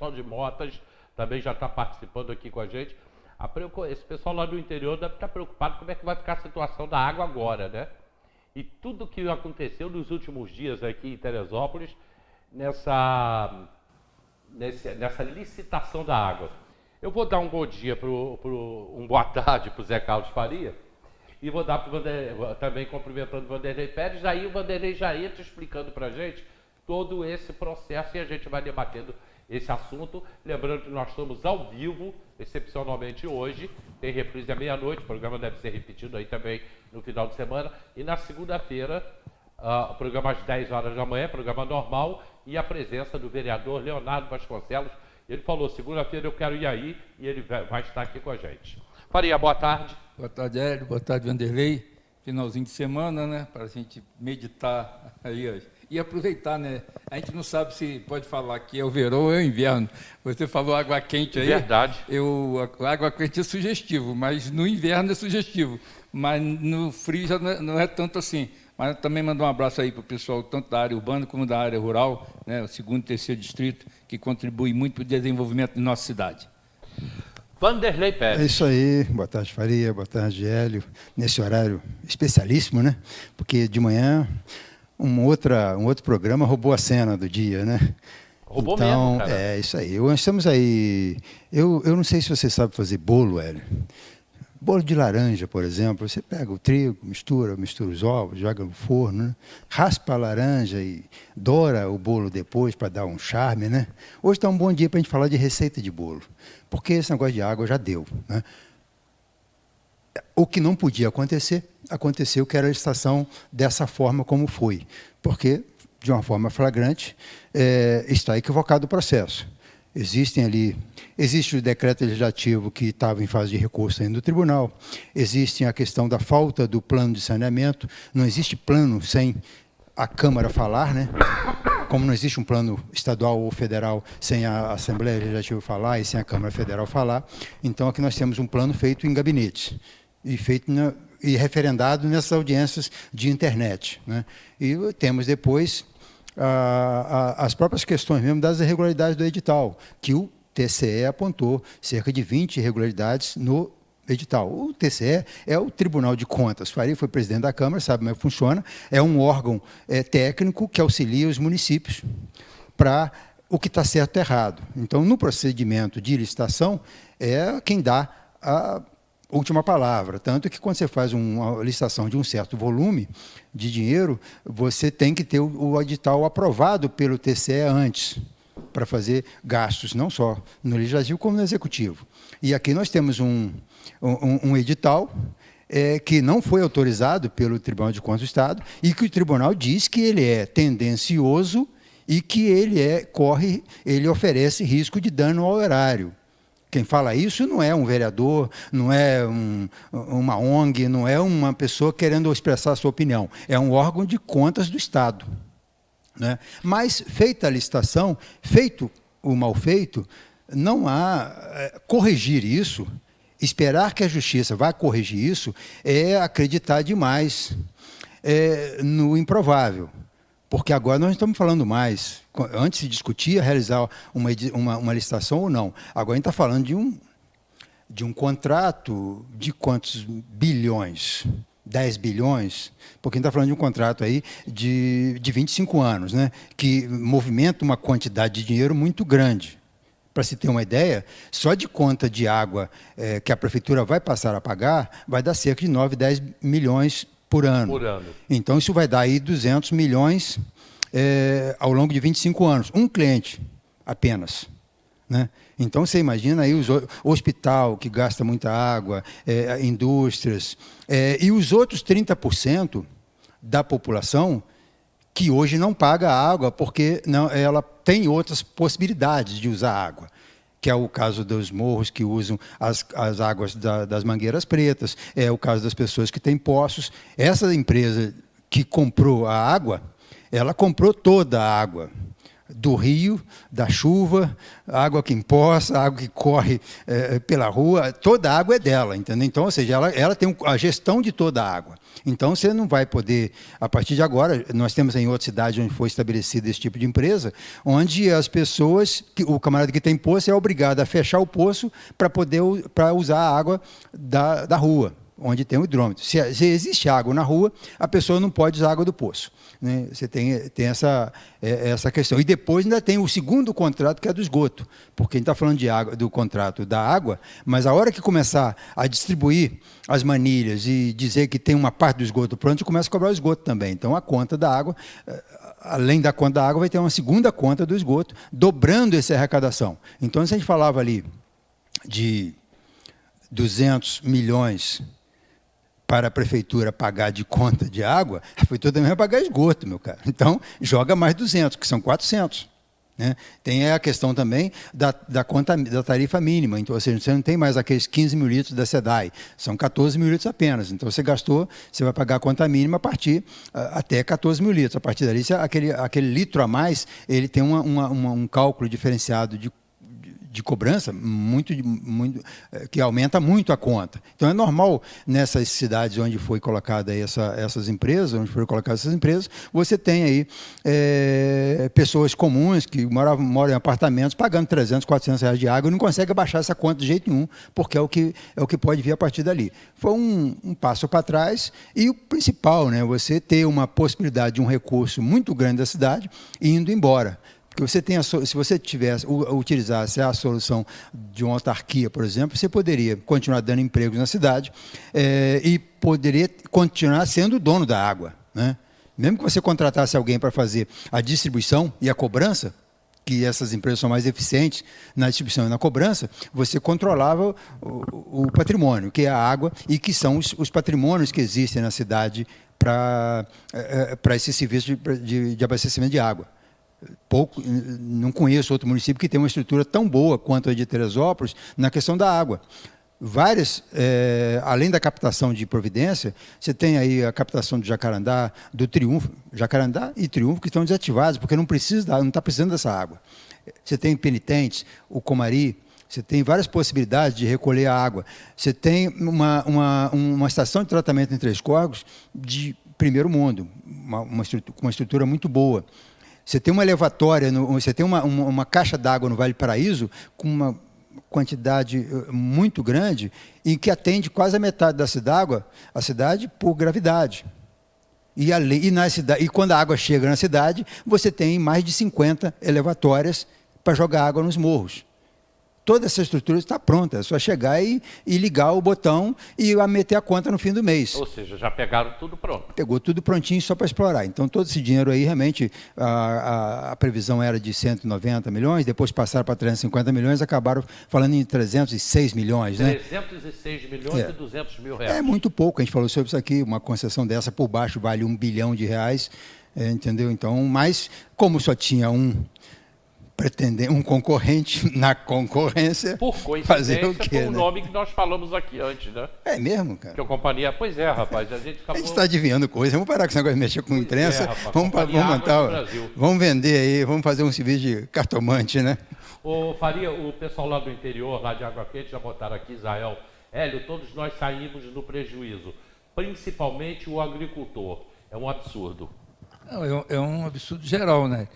pessoal de Motas também já está participando aqui com a gente. Esse pessoal lá do interior deve estar preocupado como é que vai ficar a situação da água agora, né? E tudo que aconteceu nos últimos dias aqui em Teresópolis, nessa licitação da água. Eu vou dar um bom dia, um boa tarde para o Zé Carlos Faria, e vou dar também cumprimentando o Vanderlei Pérez, aí o Vanderlei já entra explicando para a gente todo esse processo e a gente vai debatendo esse assunto. Lembrando que nós estamos ao vivo, excepcionalmente hoje, tem reprise à meia-noite, o programa deve ser repetido aí também no final de semana, e na segunda-feira, o programa às 10 horas da manhã, programa normal, e a presença do vereador Leonardo Vasconcelos. Ele falou, segunda-feira eu quero ir aí, e ele vai estar aqui com a gente. Faria, boa tarde. Boa tarde, Hélio. Boa tarde, Vanderlei. Finalzinho de semana, né? Para a gente meditar aí hoje. E aproveitar, né? A gente não sabe se pode falar que é o verão ou é o inverno. Você falou água quente aí. Verdade. A água quente é sugestivo, mas no inverno é sugestivo. Mas no frio já não é tanto assim. Mas também mandar um abraço aí para o pessoal, tanto da área urbana como da área rural, né? O 2º e 3º distrito, que contribui muito para o desenvolvimento de nossa cidade. Vanderlei Pérez. É isso aí. Boa tarde, Faria. Boa tarde, Hélio. Nesse horário especialíssimo, né? Porque de manhã um outro programa roubou a cena do dia, né? Roubou então, mesmo, cara. É isso aí. Nós estamos aí... Eu não sei se você sabe fazer bolo, Hélio. Bolo de laranja, por exemplo, você pega o trigo, mistura os ovos, joga no forno, né? Raspa a laranja e doura o bolo depois para dar um charme, né? Hoje está um bom dia para a gente falar de receita de bolo, porque esse negócio de água já deu, né? O que não podia acontecer, aconteceu, que era a licitação dessa forma como foi, porque, de uma forma flagrante, está equivocado o processo. Existe o decreto legislativo que estava em fase de recurso ainda no tribunal, existe a questão da falta do plano de saneamento, não existe plano sem a Câmara falar, né? Como não existe um plano estadual ou federal sem a Assembleia Legislativa falar e sem a Câmara Federal falar, então aqui nós temos um plano feito em gabinetes e referendado nessas audiências de internet, né? E temos depois as próprias questões mesmo das irregularidades do edital, que o TCE apontou cerca de 20 irregularidades no edital. O TCE é o Tribunal de Contas. Faria foi presidente da Câmara, sabe como é que funciona. É um órgão técnico que auxilia os municípios para o que está certo e errado. Então, no procedimento de licitação, é quem dá a última palavra. Tanto que, quando você faz uma licitação de um certo volume de dinheiro, você tem que ter o edital aprovado pelo TCE antes, para fazer gastos, não só no Legislativo, como no Executivo. E aqui nós temos um edital que não foi autorizado pelo Tribunal de Contas do Estado e que o Tribunal diz que ele é tendencioso e que ele oferece risco de dano ao erário. Quem fala isso não é um vereador, não é uma ONG, não é uma pessoa querendo expressar a sua opinião. É um órgão de contas do Estado, né? Mas, feita a licitação, feito o mal feito, não há corrigir isso, esperar que a Justiça vá corrigir isso, é acreditar demais no improvável. Porque agora nós não estamos falando mais. Antes se discutia realizar uma licitação ou não. Agora a gente está falando de um contrato de quantos bilhões? 10 bilhões? Porque a gente está falando de um contrato aí de 25 anos, né? Que movimenta uma quantidade de dinheiro muito grande. Para se ter uma ideia, só de conta de água que a Prefeitura vai passar a pagar, vai dar cerca de 9, 10 milhões por ano. Então, isso vai dar aí 200 milhões ao longo de 25 anos. Um cliente apenas, né? Então, você imagina aí o hospital, que gasta muita água, indústrias, e os outros 30% da população que hoje não paga água porque ela tem outras possibilidades de usar água, que é o caso dos morros que usam as águas das mangueiras pretas, é o caso das pessoas que têm poços. Essa empresa que comprou a água, ela comprou toda a água. do rio, da chuva, a água que empoça, a água que corre pela rua, toda a água é dela, entendeu? Então, ou seja, ela tem a gestão de toda a água. Então, você não vai poder, a partir de agora, nós temos em outra cidade onde foi estabelecido esse tipo de empresa, onde as pessoas, o camarada que tem poço é obrigado a fechar o poço para usar a água da rua, onde tem o hidrômetro. Se existe água na rua, a pessoa não pode usar a água do poço. Né? Você tem essa questão. E depois ainda tem o segundo contrato, que é do esgoto, porque a gente está falando do contrato da água, mas a hora que começar a distribuir as manilhas e dizer que tem uma parte do esgoto pronto, você começa a cobrar o esgoto também. Então, a conta da água, além da conta da água, vai ter uma segunda conta do esgoto, dobrando essa arrecadação. Então, se a gente falava ali de 200 milhões para a prefeitura pagar de conta de água, a prefeitura também vai pagar esgoto, meu cara. Então, joga mais 200, que são 400. Né? Tem a questão também da tarifa mínima. Então, ou seja, você não tem mais aqueles 15 mil litros da SEDAI, são 14 mil litros apenas. Então, você gastou, você vai pagar a conta mínima a partir até 14 mil litros. A partir dali, aquele litro a mais, ele tem um cálculo diferenciado de cobrança que aumenta muito a conta. Então, é normal nessas cidades onde foi colocada aí essas empresas, você tem aí pessoas comuns que moram em apartamentos pagando 300, 400 reais de água e não conseguem baixar essa conta de jeito nenhum, porque é o que pode vir a partir dali. Foi um passo para trás e o principal, né, você ter uma possibilidade de um recurso muito grande da cidade indo embora. Porque você tem se você utilizasse a solução de uma autarquia, por exemplo, você poderia continuar dando empregos na cidade e poderia continuar sendo o dono da água. Né? Mesmo que você contratasse alguém para fazer a distribuição e a cobrança, que essas empresas são mais eficientes na distribuição e na cobrança, você controlava o patrimônio, que é a água, e que são os patrimônios que existem na cidade para esse serviço de abastecimento de água. Não conheço outro município que tenha uma estrutura tão boa quanto a de Teresópolis na questão da água. Várias, além da captação de Providência, você tem aí a captação do Jacarandá, do Triunfo, Jacarandá e Triunfo, que estão desativados, porque não está precisando dessa água. Você tem Penitentes, o Comari, você tem várias possibilidades de recolher a água. Você tem uma estação de tratamento em Três Córregos de primeiro mundo, uma estrutura muito boa. Você tem uma elevatória, você tem uma caixa d'água no Vale do Paraíso com uma quantidade muito grande em que atende quase a metade a cidade por gravidade. E quando a água chega na cidade, você tem mais de 50 elevatórias para jogar água nos morros. Toda essa estrutura está pronta, é só chegar e ligar o botão e meter a conta no fim do mês. Ou seja, já pegaram tudo pronto. Pegou tudo prontinho só para explorar. Então, todo esse dinheiro aí, realmente, a previsão era de 190 milhões, depois passaram para 350 milhões, acabaram falando em 306 milhões. 306 milhões e 200 mil reais. É muito pouco, a gente falou sobre isso aqui, uma concessão dessa por baixo vale R$1 bilhão, entendeu? Então, mas como só tinha um concorrente na concorrência. Por coincidência, fazer o quê, foi o né? nome que nós falamos aqui antes, né? É mesmo, cara? Que a companhia... Pois é, rapaz, a gente acabou... A gente está adivinhando coisa. Vamos parar com esse negócio de mexer com imprensa. rapaz, Vamos vender aí, vamos fazer um serviço de cartomante, né? Ô, Faria, o pessoal lá do interior, lá de Água Quente, já botaram aqui, Israel. Hélio, todos nós saímos no prejuízo, principalmente o agricultor. É um absurdo. Não, é um absurdo geral, né?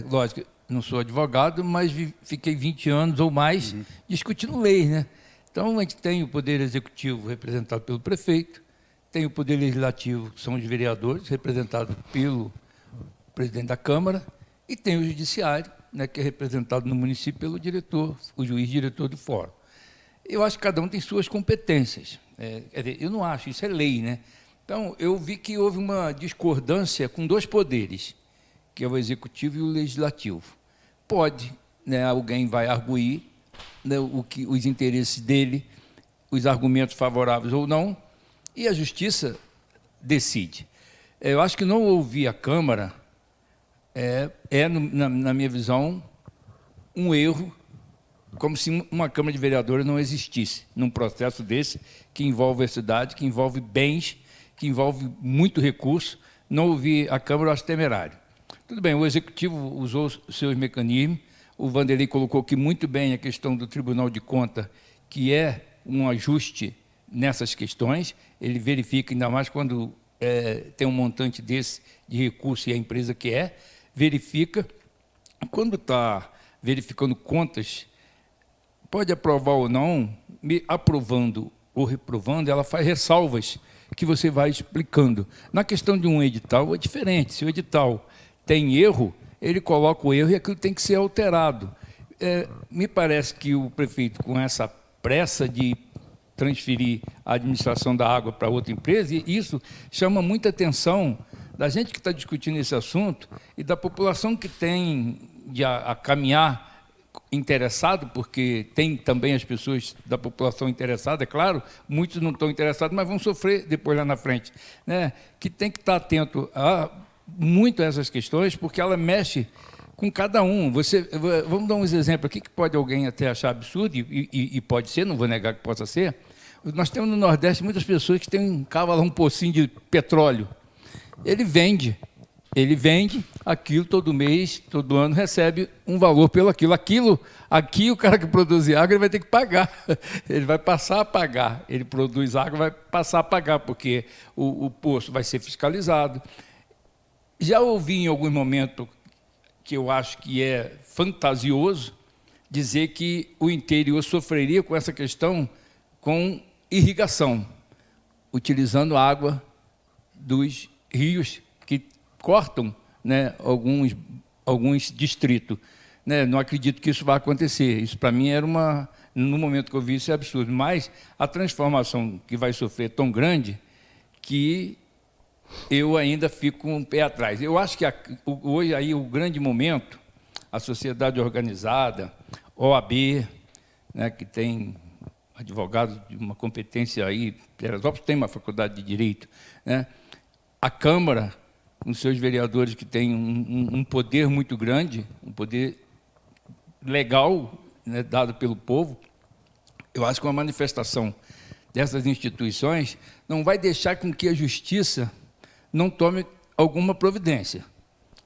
Lógico, não sou advogado, mas fiquei 20 anos ou mais discutindo leis, né? Então, a gente tem o Poder Executivo representado pelo prefeito, tem o Poder Legislativo, que são os vereadores, representados pelo presidente da Câmara, e tem o Judiciário, né, que é representado no município pelo diretor, o juiz diretor do fórum. Eu acho que cada um tem suas competências. Quer dizer, eu não acho, isso é lei, né? Então, eu vi que houve uma discordância com dois poderes, que é o Executivo e o Legislativo. Pode, né, alguém vai arguir, né, os interesses dele, os argumentos favoráveis ou não, e a Justiça decide. Eu acho que não ouvir a Câmara na minha visão, um erro, como se uma Câmara de Vereadores não existisse num processo desse, que envolve a cidade, que envolve bens, que envolve muito recurso. Não ouvir a Câmara, eu acho temerário. Tudo bem, o Executivo usou os seus mecanismos, o Vanderlei colocou aqui muito bem a questão do Tribunal de Contas, que é um ajuste nessas questões, ele verifica, ainda mais quando tem um montante desse de recurso e a empresa quer, verifica. Quando está verificando contas, pode aprovar ou não, aprovando ou reprovando, ela faz ressalvas que você vai explicando. Na questão de um edital é diferente, se o edital tem erro, ele coloca o erro e aquilo tem que ser alterado. Me parece que o prefeito, com essa pressa de transferir a administração da água para outra empresa, e isso chama muita atenção da gente que está discutindo esse assunto e da população que tem a caminhar interessado, porque tem também as pessoas da população interessada, é claro, muitos não estão interessados, mas vão sofrer depois lá na frente, né? Que tem que estar atento muito a essas questões, porque ela mexe com cada um. Vamos dar uns exemplos aqui que pode alguém até achar absurdo, e pode ser, não vou negar que possa ser. Nós temos no Nordeste muitas pessoas que têm um pocinho de petróleo. Ele vende aquilo todo mês, todo ano, recebe um valor pelo aquilo. Aqui, o cara que produz água, ele vai ter que pagar. Ele vai passar a pagar. Ele produz água, vai passar a pagar, porque o poço vai ser fiscalizado. Já ouvi em algum momento, que eu acho que é fantasioso, dizer que o interior sofreria com essa questão com irrigação, utilizando água dos rios que cortam, né, alguns distritos. Né? Não acredito que isso vá acontecer. Isso, para mim, no momento que eu vi isso, é absurdo. Mas a transformação que vai sofrer é tão grande que eu ainda fico com um pé atrás. Eu acho que hoje aí o grande momento, a sociedade organizada, OAB, né, que tem advogados de uma competência aí, Teresópolis tem uma faculdade de Direito, né? A Câmara, com seus vereadores que têm um poder muito grande, um poder legal, né, dado pelo povo, eu acho que uma manifestação dessas instituições não vai deixar com que a justiça não tome alguma providência,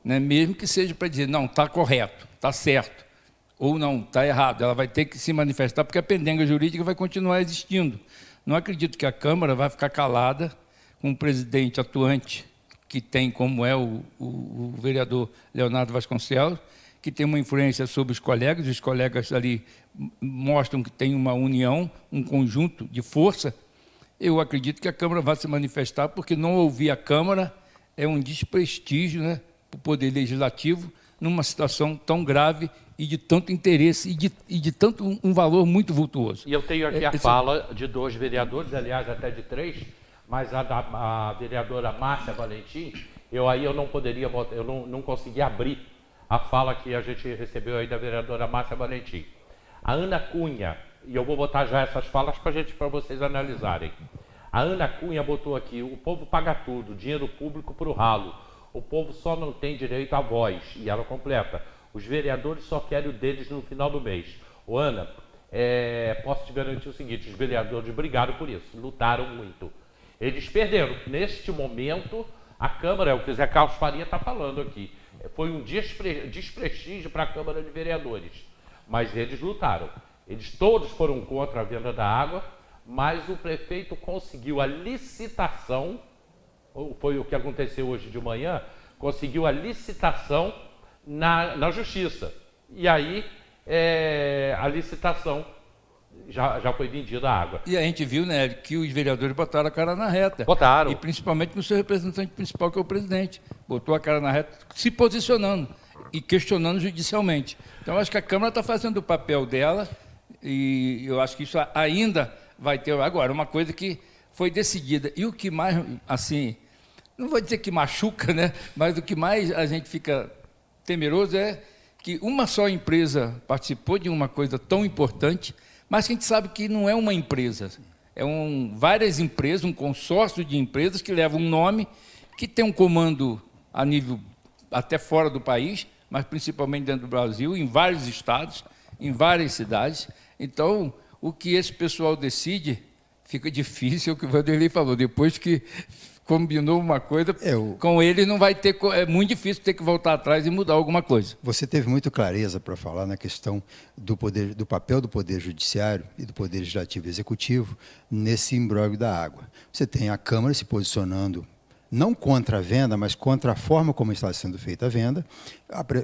né? Mesmo que seja para dizer, não, está correto, está certo, ou não, está errado. Ela vai ter que se manifestar, porque a pendenga jurídica vai continuar existindo. Não acredito que a Câmara vai ficar calada com um presidente atuante, que tem, como é o vereador Leonardo Vasconcelos, que tem uma influência sobre os colegas ali mostram que tem uma união, um conjunto de força. Eu acredito que a Câmara vai se manifestar, porque não ouvir a Câmara é um desprestígio, né, para o Poder Legislativo, numa situação tão grave e de tanto interesse e de tanto um valor muito vultuoso. E eu tenho aqui a fala de 2 vereadores, aliás, até de 3, mas a vereadora Márcia Valentim, eu não consegui abrir a fala que a gente recebeu aí da vereadora Márcia Valentim. A Ana Cunha, e eu vou botar já essas falas para vocês analisarem. A Ana Cunha botou aqui, o povo paga tudo, dinheiro público para o ralo. O povo só não tem direito à voz. E ela completa, os vereadores só querem o deles no final do mês. Ô Ana, posso te garantir o seguinte, os vereadores brigaram por isso, lutaram muito. Eles perderam. Neste momento, a Câmara, é o que o Zé Carlos Faria está falando aqui, foi um desprestígio para a Câmara de Vereadores. Mas eles lutaram. Eles todos foram contra a venda da água, mas o prefeito conseguiu a licitação, foi o que aconteceu hoje de manhã, conseguiu a licitação na Justiça. E aí, a licitação já foi vendida a água. E a gente viu, né, que os vereadores botaram a cara na reta. Botaram. E principalmente no seu representante principal, que é o presidente. Botou a cara na reta, se posicionando e questionando judicialmente. Então, eu acho que a Câmara está fazendo o papel dela e eu acho que isso ainda vai ter. Agora, uma coisa que foi decidida. E o que mais, assim, não vou dizer que machuca, né, mas o que mais a gente fica temeroso é que uma só empresa participou de uma coisa tão importante, mas que a gente sabe que não é uma empresa, várias empresas, um consórcio de empresas que leva um nome, que tem um comando a nível até fora do país, mas principalmente dentro do Brasil, em vários estados, em várias cidades. Então, o que esse pessoal decide fica difícil, é o que o Vanderlei falou, depois que combinou uma coisa, com ele não vai ter, é muito difícil ter que voltar atrás e mudar alguma coisa. Você teve muita clareza para falar na questão do papel do Poder Judiciário e do Poder Legislativo e Executivo nesse imbróglio da água. Você tem a Câmara se posicionando não contra a venda, mas contra a forma como está sendo feita a venda,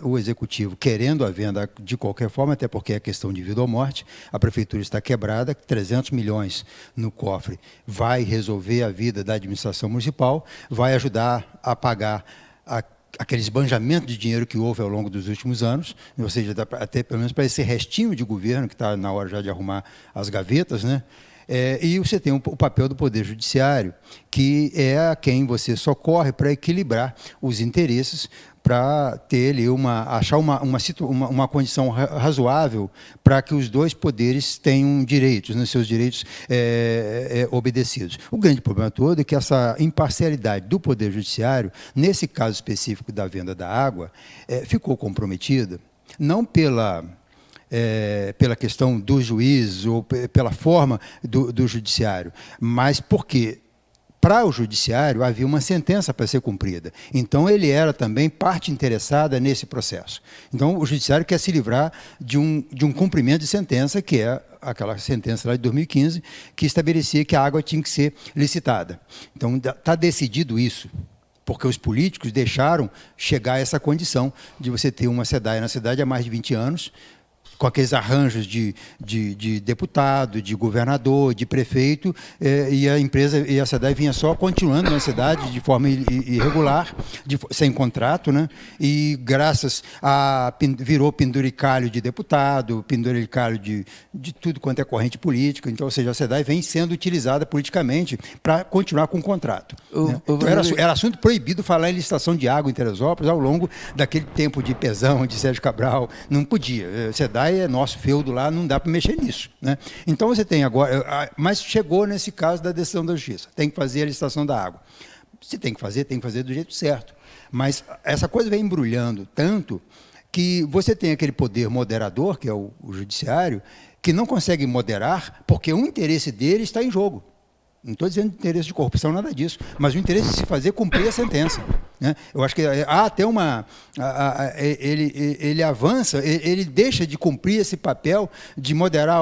o Executivo querendo a venda de qualquer forma, até porque é questão de vida ou morte, a Prefeitura está quebrada, 300 milhões no cofre vai resolver a vida da administração municipal, vai ajudar a pagar aquele esbanjamento de dinheiro que houve ao longo dos últimos anos, ou seja, até pelo menos para esse restinho de governo que está na hora já de arrumar as gavetas, né? E você tem o papel do Poder Judiciário, que é a quem você socorre para equilibrar os interesses, para ter ali achar uma condição razoável para que os dois poderes tenham direitos, né, seus direitos obedecidos. O grande problema todo é que essa imparcialidade do Poder Judiciário, nesse caso específico da venda da água, ficou comprometida, não pela questão do juiz ou pela forma do judiciário, mas porque, para o judiciário, havia uma sentença para ser cumprida. Então, ele era também parte interessada nesse processo. Então, o judiciário quer se livrar de um cumprimento de sentença, que é aquela sentença lá de 2015, que estabelecia que a água tinha que ser licitada. Então, está decidido isso, porque os políticos deixaram chegar a essa condição de você ter uma SEDAI na cidade há mais de 20 anos, com aqueles arranjos de deputado, de governador, de prefeito, e a empresa e a SEDAI vinha só continuando na cidade de forma irregular, sem contrato, né? E graças virou penduricalho de deputado, penduricalho de tudo quanto é corrente política. Então, ou seja, a SEDAI vem sendo utilizada politicamente para continuar com o contrato. Né? Então, era assunto proibido falar em licitação de água em Teresópolis ao longo daquele tempo de Pezão, de Sérgio Cabral, não podia. SEDAI é nosso feudo lá, não dá para mexer nisso. Né? Então você tem agora, mas chegou nesse caso da decisão da Justiça, tem que fazer a licitação da água. Se tem que fazer do jeito certo. Mas essa coisa vem embrulhando tanto que você tem aquele poder moderador, que é o judiciário, que não consegue moderar porque o interesse dele está em jogo. Não estou dizendo interesse de corrupção, nada disso, mas o interesse de se fazer cumprir a sentença. Né? Eu acho que há até ele avança, ele deixa de cumprir esse papel de moderar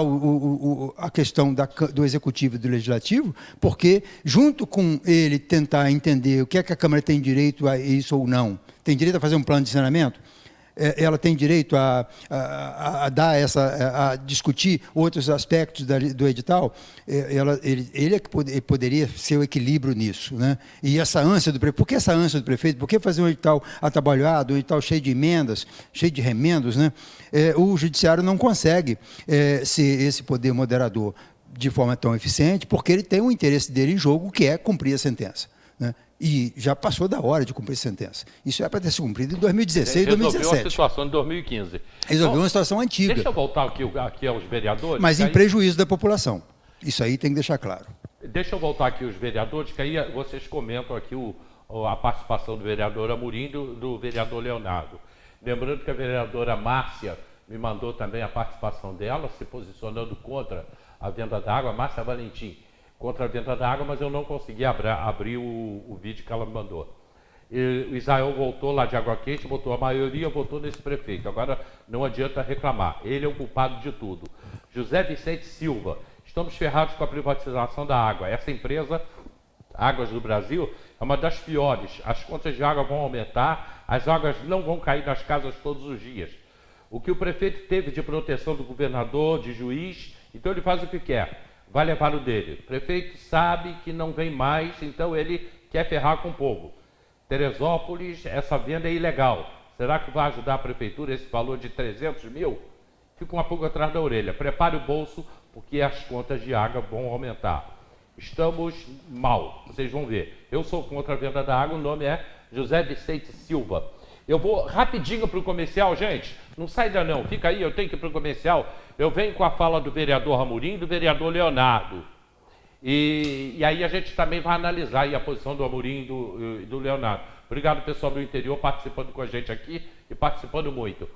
a questão do Executivo e do Legislativo, porque, junto com ele tentar entender o que é que a Câmara tem direito a isso ou não, tem direito a fazer um plano de saneamento, ela tem direito a discutir outros aspectos do edital, ele é que poderia ser o equilíbrio nisso. Né? E essa ânsia do prefeito, por que essa ânsia do prefeito? Por que fazer um edital atabalhoado, um edital cheio de emendas, cheio de remendos? Né? O judiciário não consegue ser esse poder moderador de forma tão eficiente, porque ele tem um interesse dele em jogo, que é cumprir a sentença. Né? E já passou da hora de cumprir a sentença. Isso é para ter se cumprido em 2016 e 2017. Resolveu a situação de 2015. Resolveu uma situação antiga. Deixa eu voltar aqui aos vereadores. Mas em prejuízo da população. Isso aí tem que deixar claro. Deixa eu voltar aqui aos vereadores, que aí vocês comentam aqui a participação do vereador Amorim e do vereador Leonardo. Lembrando que a vereadora Márcia me mandou também a participação dela, se posicionando contra a venda da água. Márcia Valentim, contra a venda da água, mas eu não consegui abrir o vídeo que ela me mandou. O Israel voltou lá de Água Quente, votou a maioria, votou nesse prefeito. Agora não adianta reclamar, ele é o culpado de tudo. José Vicente Silva, estamos ferrados com a privatização da água. Essa empresa, Águas do Brasil, é uma das piores. As contas de água vão aumentar, as águas não vão cair nas casas todos os dias. O que o prefeito teve de proteção do governador, de juiz, então ele faz o que quer. Vai levar o dele. O prefeito sabe que não vem mais, então ele quer ferrar com o povo. Teresópolis, essa venda é ilegal. Será que vai ajudar a prefeitura esse valor de 300 mil? Fica uma pulga atrás da orelha. Prepare o bolso, porque as contas de água vão aumentar. Estamos mal, vocês vão ver. Eu sou contra a venda da água, o nome é José Vicente Silva. Eu vou rapidinho para o comercial, gente. Não sai daí não, fica aí, eu tenho que ir para o comercial. Eu venho com a fala do vereador Amorim e do vereador Leonardo. E aí a gente também vai analisar aí a posição do Amorim e do Leonardo. Obrigado, pessoal do interior, participando com a gente aqui e participando muito.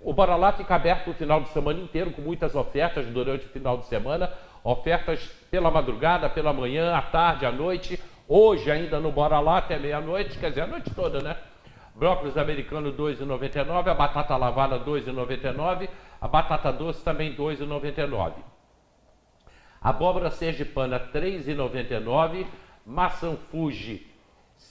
O Bora Lá fica aberto o final de semana inteiro, com muitas ofertas durante o final de semana. Ofertas pela madrugada, pela manhã, à tarde, à noite. Hoje ainda no Bora Lá até meia-noite, quer dizer, a noite toda, né? Brócolis americano R$ 2,99, a batata lavada R$ 2,99, a batata doce também R$ 2,99. Abóbora sergipana R$ 3,99, maçã Fuji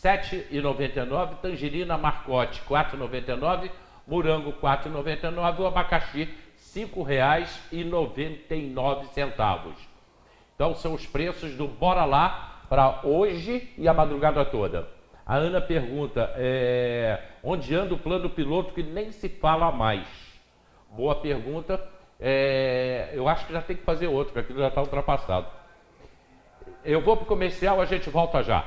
R$ 7,99, tangerina Marcote R$ 4,99, morango R$ 4,99, o abacaxi R$ 5,99. Então são os preços do Bora Lá para hoje e a madrugada toda. A Ana pergunta, onde anda o plano piloto que nem se fala mais? Boa pergunta. Eu acho que já tem que fazer outro, porque aquilo já está ultrapassado. Eu vou para o comercial, a gente volta já.